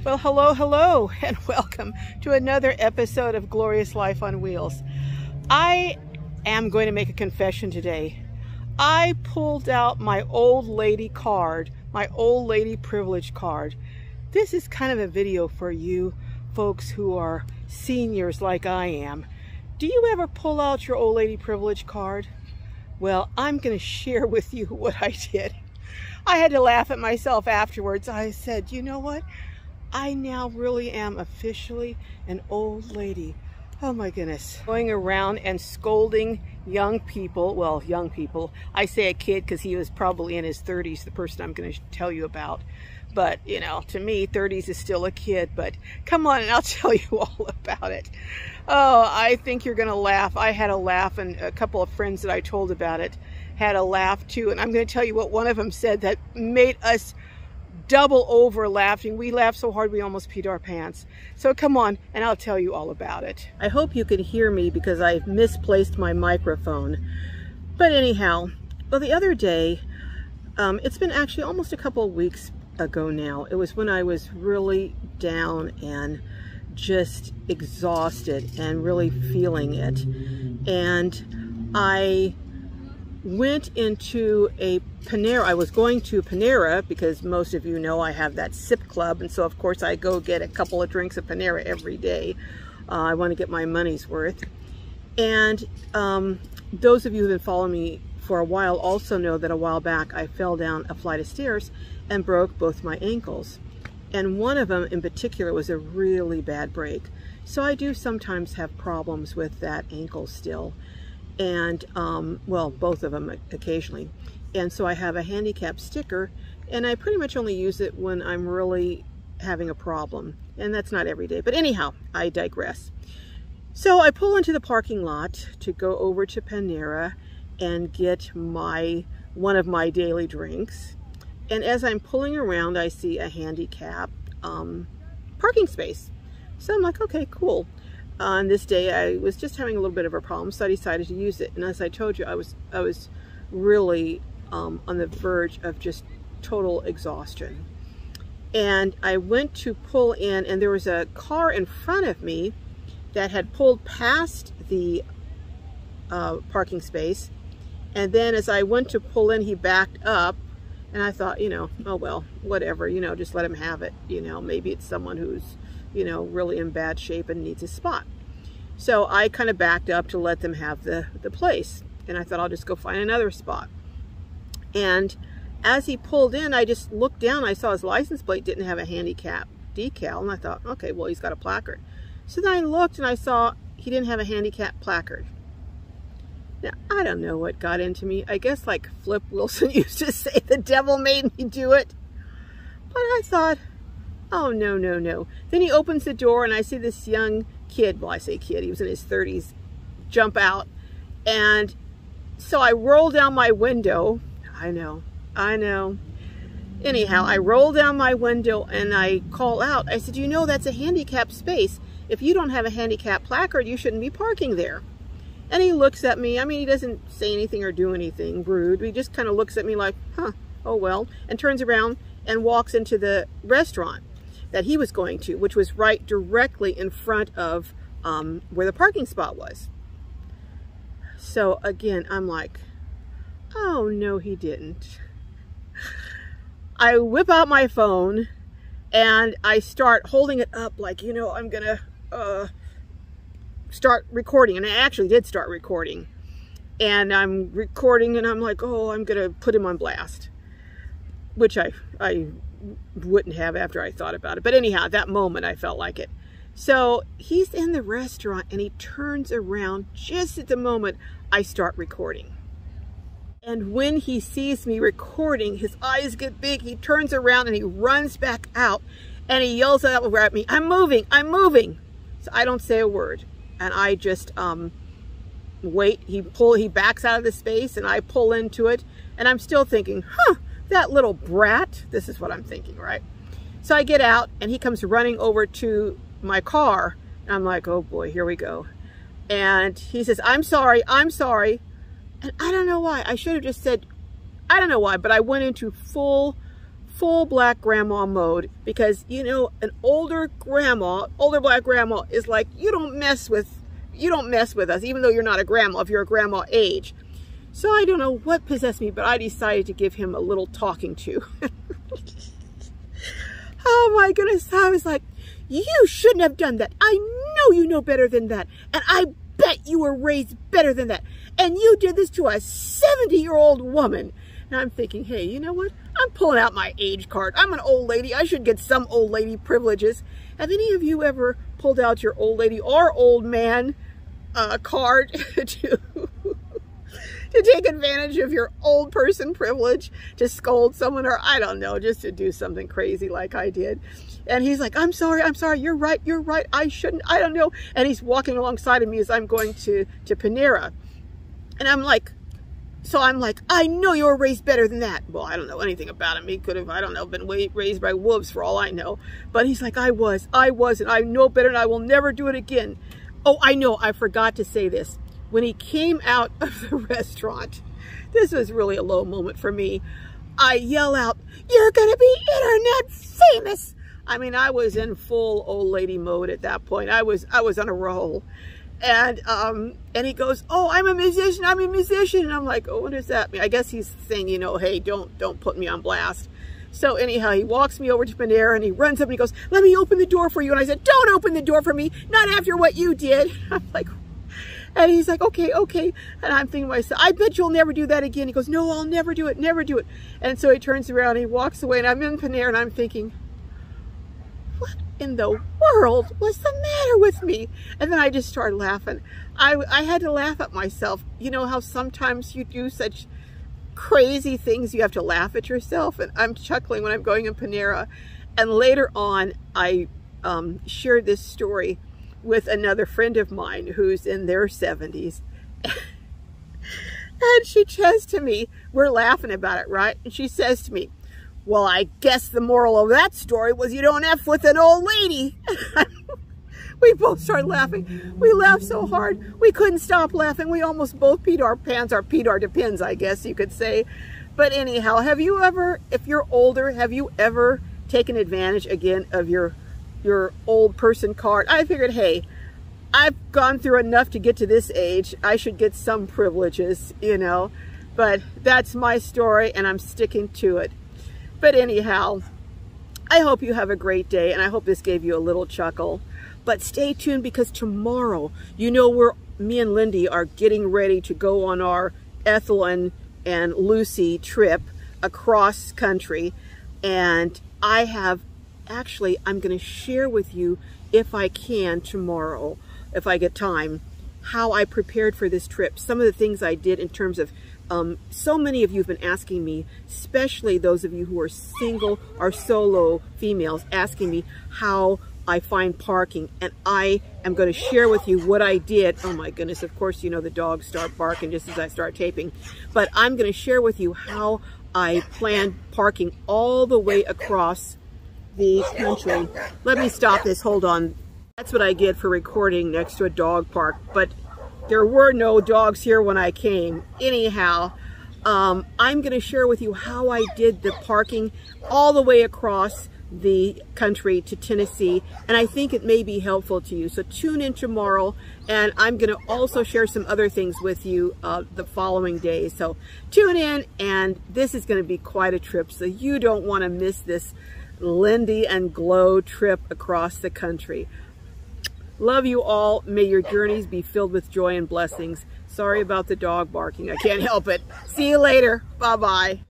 Well, hello, and welcome to another episode of Glorious Life on Wheels. I am going to make a confession today. I pulled out my old lady card, my old lady privilege card. This is kind of a video for you folks who are seniors like I am. Do you ever pull out your old lady privilege card? Well, I'm going to share with you what I did. I had to laugh at myself afterwards. I said, you know what? I now really am officially an old lady. Oh my goodness. Going around and scolding young people. Well, young people. I say a kid because he was probably in his 30s, the person I'm going to tell you about. But, you know, to me, 30s is still a kid. But come on and I'll tell you all about it. Oh, I think you're going to laugh. I had a laugh, and a couple of friends that I told about it had a laugh too. And I'm going to tell you what one of them said that made us double over laughing. We laughed so hard we almost peed our pants. So come on and I'll tell you all about it. I hope you can hear me because I've misplaced my microphone. But anyhow, well, the other day, it's been actually almost a couple of weeks ago now. It was when I was really down and just exhausted and really feeling it. And I went into a Panera. I was going to Panera because most of you know I have that sip club, and so of course I go get a couple of drinks at Panera every day. I want to get my money's worth. And those of you who have been following me for a while also know that a while back I fell down a flight of stairs and broke both my ankles. And one of them in particular was a really bad break. So I do sometimes have problems with that ankle still. And, well, both of them occasionally. And so I have a handicap sticker, and I pretty much only use it when I'm really having a problem. And that's not every day. But anyhow, I digress. So I pull into the parking lot to go over to Panera and get one of my daily drinks. And as I'm pulling around, I see a handicap parking space. So I'm like, okay, cool. On this day, I was just having a little bit of a problem, so I decided to use it. And as I told you, I was really on the verge of just total exhaustion. And I went to pull in, and there was a car in front of me that had pulled past the parking space. And then as I went to pull in, he backed up. And I thought, you know, oh well, whatever, you know, just let him have it. You know, maybe it's someone who's, you know, really in bad shape and needs a spot. So I kind of backed up to let them have the place. And I thought I'll just go find another spot. And as he pulled in, I just looked down. I saw his license plate didn't have a handicap decal. And I thought, okay, well, he's got a placard. So then I looked and I saw he didn't have a handicap placard. Now, I don't know what got into me. I guess like Flip Wilson used to say, the devil made me do it. But I thought, oh, no, no, no. Then he opens the door and I see this young kid, well, I say kid, he was in his 30s, jump out. And so I roll down my window. I know. Anyhow, I roll down my window and I call out. I said, you know, that's a handicap space. If you don't have a handicap placard, you shouldn't be parking there. And he looks at me. I mean, he doesn't say anything or do anything rude. He just kind of looks at me like, huh, oh well, and turns around and walks into the restaurant that he was going to, which was right directly in front of where the parking spot was. So again, I'm like, oh no, he didn't. I whip out my phone and I start holding it up like, you know, I'm gonna start recording. And I actually did start recording. And I'm recording and I'm like, oh, I'm gonna put him on blast. Which I wouldn't have after I thought about it. But anyhow, at that moment, I felt like it. So he's in the restaurant and he turns around just at the moment I start recording. And when he sees me recording, his eyes get big. He turns around and he runs back out and he yells out at me, I'm moving, I'm moving. So I don't say a word. And I just wait. He backs out of the space and I pull into it. And I'm still thinking, huh, that little brat. This is what I'm thinking, right? So I get out and he comes running over to my car. And I'm like, oh boy, here we go. And he says, I'm sorry, I'm sorry. And I don't know why. I should have just said, I don't know why, but I went into full full black grandma mode, because, you know, an older black grandma is like, you don't mess with us, even though you're not a grandma, if you're a grandma age. So I don't know what possessed me, but I decided to give him a little talking to. Oh my goodness, I was like, you shouldn't have done that. I know you know better than that. And I bet you were raised better than that. And you did this to a 70-year-old woman. And I'm thinking, hey, you know what? I'm pulling out my age card. I'm an old lady. I should get some old lady privileges. Have any of you ever pulled out your old lady or old man card to take advantage of your old person privilege, to scold someone, or I don't know, just to do something crazy like I did? And he's like, I'm sorry, you're right, I shouldn't, I don't know. And he's walking alongside of me as I'm going to Panera. And I'm like, I know you were raised better than that. Well, I don't know anything about him. He could have, I don't know, been raised by wolves for all I know. But he's like, I was, and I know better, and I will never do it again. Oh, I know, I forgot to say this. When he came out of the restaurant, this was really a low moment for me. I yell out, "You're gonna be internet famous!" I mean, I was in full old lady mode at that point. I was on a roll. And he goes, "Oh, I'm a musician. And I'm like, "Oh, what does that mean?" I guess he's saying, you know, hey, don't put me on blast. So anyhow, he walks me over to Panera and he runs up and he goes, "Let me open the door for you." And I said, "Don't open the door for me, not after what you did." I'm like, and he's like, okay. And I'm thinking to myself, I bet you'll never do that again. He goes, "No, I'll never do it. And so he turns around and he walks away, and I'm in Panera and I'm thinking, what in the world was the matter with me? And then I just started laughing. I had to laugh at myself. You know how sometimes you do such crazy things, you have to laugh at yourself? And I'm chuckling when I'm going in Panera. And later on, I shared this story with another friend of mine who's in their 70s. And she says to me, we're laughing about it, right? And she says to me, "Well, I guess the moral of that story was you don't F with an old lady." We both started laughing. We laughed so hard, we couldn't stop laughing. We almost both peed our pants, or peed our depends, I guess you could say. But anyhow, have you ever, if you're older, have you ever taken advantage again of your old person card? I figured, hey, I've gone through enough to get to this age. I should get some privileges, you know. But that's my story, and I'm sticking to it. But anyhow, I hope you have a great day, and I hope this gave you a little chuckle. But stay tuned, because tomorrow, you know, me and Lindy are getting ready to go on our Ethel and Lucy trip across country. And I'm going to share with you, if I can tomorrow, if I get time, how I prepared for this trip. Some of the things I did in terms of, so many of you have been asking me, especially those of you who are single or solo females, asking me how I find parking. And I am going to share with you what I did. Oh my goodness, of course, you know, the dogs start barking just as I start taping. But I'm going to share with you how I planned parking all the way across the country. Let me stop this, hold on. That's what I get for recording next to a dog park. But there were no dogs here when I came. Anyhow, I'm going to share with you how I did the parking all the way across the country to Tennessee, and I think it may be helpful to you. So tune in tomorrow, and I'm going to also share some other things with you the following days. So tune in, and this is going to be quite a trip, so you don't want to miss this Lindy and Glow trip across the country. Love you all. May your journeys be filled with joy and blessings. Sorry about the dog barking. I can't help it. See you later. Bye-bye.